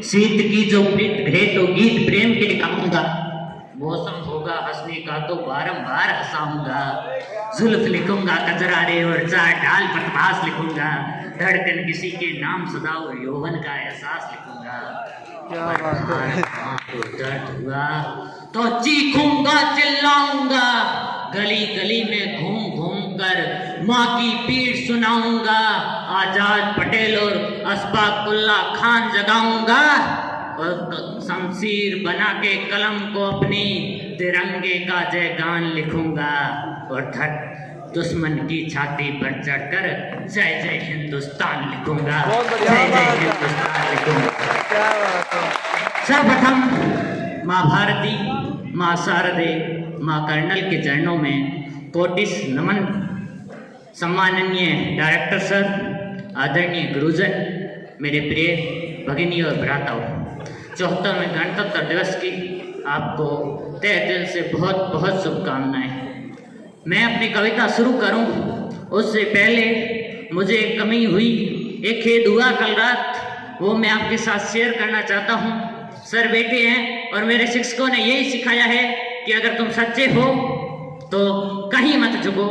शीत की जो प्रीत है तो गीत प्रेम के गाऊंगा, मौसम होगा हंसने का तो बारंबार हंसाऊंगा, जुल्फ लिखूंगा कजरारे और चार डाल पतवास लिखूंगा, धड़कन किसी के नाम सदा और यौवन का एहसास लिखूंगा, तो दर्द हुआ तो चीखूंगा चिल्लाऊंगा, गली गली में घूम घूम कर माँ की पीड़ सुनाऊंगा, आजाद पटेल और असफाकुल्ला खान जगाऊंगा और शमशीर बना के कलम को अपनी तिरंगे का जयगान लिखूंगा और दुश्मन की छाती पर चढ़कर जय जय हिंदुस्तान लिखूंगा, जय जय हिंदुस्तान लिखूंगा। सर्वप्रथम माँ भारती, माँ शारदे, माँ कर्नल के चरणों में कोटिस नमन। सम्माननीय डायरेक्टर सर, आदरणीय गुरुजन, मेरे प्रिय भगिनी और भ्राताओं, 74वें गणतंत्र दिवस की आपको तहे दिल से बहुत बहुत शुभकामनाएं। मैं अपनी कविता शुरू करूं उससे पहले मुझे एक कमी हुई, एक खेद हुआ कल रात, वो मैं आपके साथ शेयर करना चाहता हूं। सर बैठे हैं और मेरे शिक्षकों ने यही सिखाया है कि अगर तुम सच्चे हो तो कहीं मत झुको।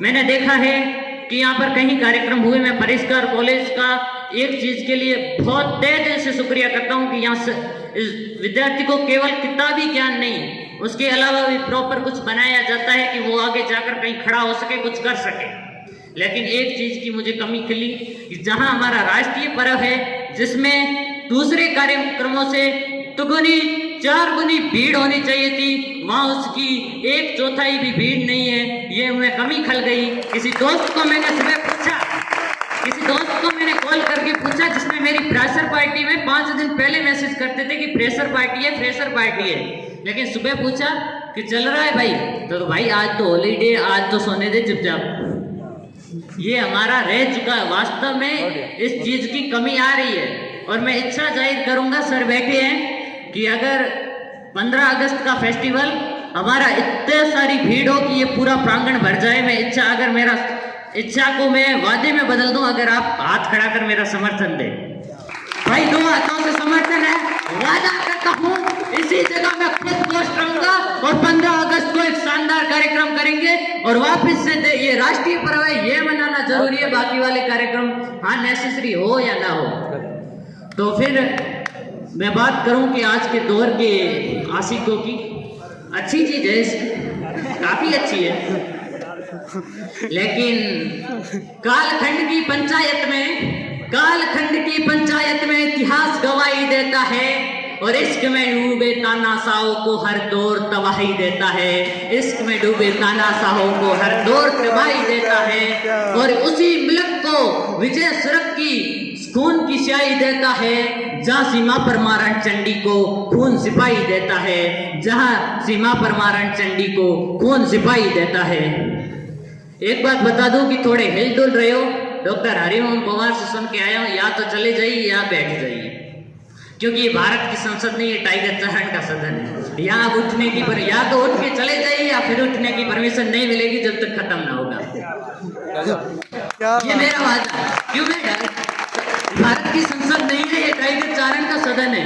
मैंने देखा है कि यहाँ पर कहीं कार्यक्रम हुए, मैं परिष्कार कॉलेज का एक चीज़ के लिए बहुत तहे दिल से शुक्रिया करता हूँ कि यहाँ से इस विद्यार्थी को केवल किताबी ज्ञान नहीं, उसके अलावा भी प्रॉपर कुछ बनाया जाता है कि वो आगे जाकर कहीं खड़ा हो सके, कुछ कर सके। लेकिन एक चीज़ की मुझे कमी खिली कि जहाँ हमारा राष्ट्रीय पर्व है, जिसमें दूसरे कार्यक्रमों से दुगुनी चार गुनी भीड़ होनी चाहिए थी, वहाँ उसकी 1/4 भी भीड़ नहीं है। ये मैं कमी खल गई। किसी दोस्त को मैंने सुबह पूछा, किसी दोस्त को मैंने कॉल करके पूछा जिसने मेरी फ्रेशर पार्टी में 5 दिन पहले मैसेज करते थे कि फ्रेशर पार्टी है, फ्रेशर पार्टी है, लेकिन सुबह पूछा कि चल रहा है भाई, तो भाई आज तो हॉलीडे, आज तो सोने दे चुपचाप। ये हमारा रह चुका है। वास्तव में इस चीज की कमी आ रही है और मैं इच्छा जाहिर करूंगा, सर बैठे हैं, कि अगर 15 अगस्त का फेस्टिवल हमारा इतने सारी भीड़ हो कि ये पूरा प्रांगण भर जाए, मैं इच्छा, अगर मेरा इच्छा को मैं वादे में बदल दूं, अगर आप हाथ खड़ा कर मेरा समर्थन दें। भाई 2 हाथों से समर्थन है, वादा करता हूं इसी जगह मैं खुद पोस्ट रहूंगा और 15 अगस्त को एक शानदार कार्यक्रम करेंगे और वापस से ये राष्ट्रीय पर्व है, ये मनाना जरूरी है। बाकी वाले कार्यक्रम हाँ नेसेसरी हो या ना हो। तो फिर मैं बात करूं कि आज के दौर के आशिकों की, अच्छी चीज है, काफी अच्छी है, लेकिन कालखंड की पंचायत में इतिहास गवाही देता है और इश्क में डूबे तानाशाहों को हर दौर तबाही देता है, इश्क में डूबे तानाशाहों को हर दौर तबाही देता है और उसी मुल्क को विजय सुरख की खून की स्याही देता है, जहाँ सीमा पर मारण चंडी को खून सिपाही देता है, जहाँ सीमा पर मारण चंडी को खून सिपाही देता है। एक बात बता दूं कि थोड़े हिल डुल रहे हो, डॉक्टर हरिओम पवार से सुन के आया हूं, या तो चले जाइए या बैठ जाइए, क्योंकि ये भारत की संसद नहीं, ये टाइगर चहन का सदन है। यहाँ उठने की पर या तो उठ के चले जाइए या फिर उठने की परमिशन नहीं मिलेगी जब तक खत्म ना होगा। ये मेरा वादा। क्यों बेटा, भारत की संसद नहीं है, ये टाइगर चारण का सदन है।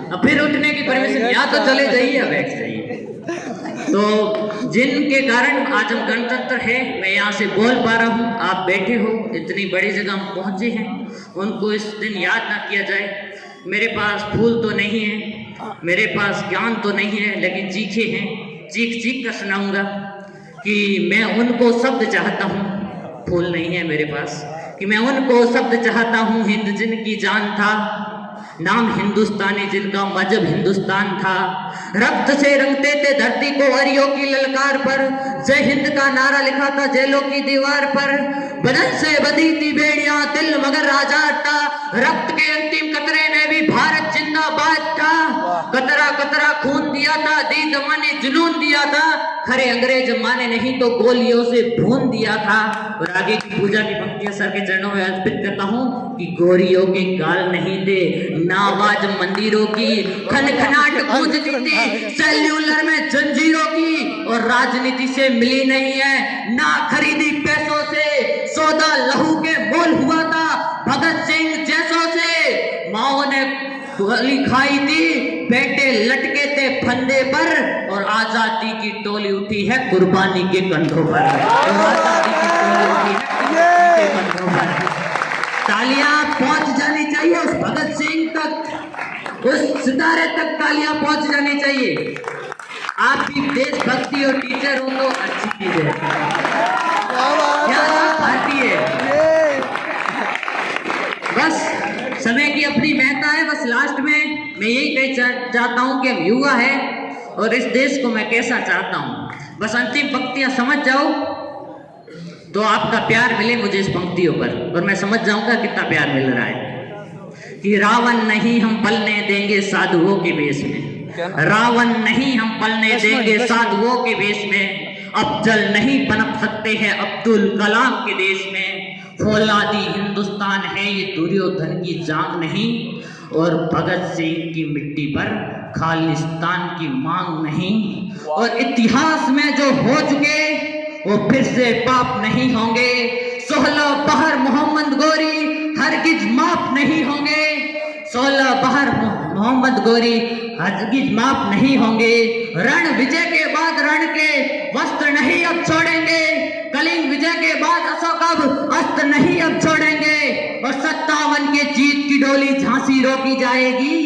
अब फिर उठने की परमिशन, या तो चले जाइए या बैठ जाइए। तो जिनके कारण आज हम गणतंत्र है, मैं यहाँ से बोल पा रहा हूँ, आप बैठे हो, इतनी बड़ी जगह हम पहुँचे हैं, उनको इस दिन याद ना किया जाए। मेरे पास फूल तो नहीं है, मेरे पास ज्ञान तो नहीं है, लेकिन चीखे हैं, चीख चीख कर सुनाऊंगा कि मैं उनको शब्द चाहता हूँ, फूल नहीं है मेरे पास, कि मैं उनको शब्द चाहता हूँ, हिंद जिनकी जान था, नाम हिंदुस्तानी जिनका मजहब हिंदुस्तान था, रक्त से रंगते थे धरती को अरियों की ललकार पर, जय हिंद का नारा लिखा था जेलों की दीवार पर, बदन से बधी थी बेड़ियां, दिल मगर आजाद था, रक्त के अंतिम कतरे में भी भारत जिंदाबाद था, कतरा कतरा खून दिया था, दी दमाने जुनून दिया था, खरे अंग्रेज माने नहीं तो गोलियों से भून दिया था। और आगे की पूजा की पंक्तियां सर के चरणों में अर्पित करता हूँ कि गोरियों के गाल नहीं दे, नावाज मंदिरों की, खनखनाट गूंजती थी सेल्यूलर में जंजीरों की, और राजनीति से मिली नहीं है ना खरीदी पैसों से, सौदा लहू के मोल हुआ था भगत सिंह जैसों से। माओ ने गोली खाई थी, बेटे लटके थे फंदे पर, और आजादी की टोली उठी है कुर्बानी के कंधों पर, और आजादी की टोली उठी है कुर्बानी के कंधों पर। तालियां पहुंच जानी चाहिए उस भगत सिंह तक, उस सितारे तक तालियां पहुंच जानी चाहिए। आप भी देशभक्ति और टीचर हो तो अच्छी चीज है, क्या भारतीय। बस समय की अपनी महत्ता है। बस लास्ट में मैं यही कह चाहता हूँ कि हम युवा है और इस देश को मैं कैसा चाहता हूँ। बस अंतिम पंक्तियां समझ जाओ तो आपका प्यार मिले मुझे इस पंक्तियों पर, और मैं समझ जाऊंगा कितना प्यार मिल रहा है। कि रावण नहीं हम पलने देंगे साधुओं के वेश में, रावण नहीं हम पलने देंगे साधुओं के वेश में, अफजल नहीं पनप सकते हैं अब्दुल कलाम के देश में, फौलादी हिंदुस्तान है ये दुर्योधन की जांग नहीं, और भगत सिंह की मिट्टी पर खालिस्तान की मांग नहीं, और इतिहास में जो हो चुके वो फिर से पाप नहीं होंगे, 16 बहर मोहम्मद गोरी हरगिज माफ नहीं होंगे, 16 बहर मोहम्मद गोरी हरगिज माफ नहीं होंगे, रण विजय के बाद रण के वस्त्र नहीं अब छोड़ेंगे, कलिंग विजय के बाद अशोक अब अस्त्र नहीं अब छोड़ेंगे, और 57 के जीत की डोली झांसी रोकी जाएगी,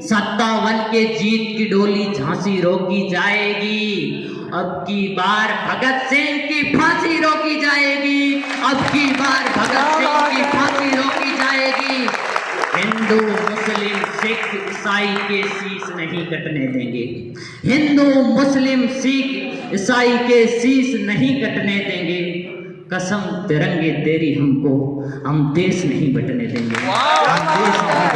57 के जीत की डोली झांसी रोकी जाएगी, अब की बार भगत सिंह की फांसी रोकी जाएगी, अब की बार भगत सिंह की फांसी रोकी जाएगी। हिंदू मुस्लिम सिख ईसाई के शीश नहीं कटने देंगे, हिंदू मुस्लिम सिख ईसाई के शीश नहीं कटने देंगे, कसम तिरंगे तेरी हमको हम देश नहीं बटने देंगे, हम देश नहीं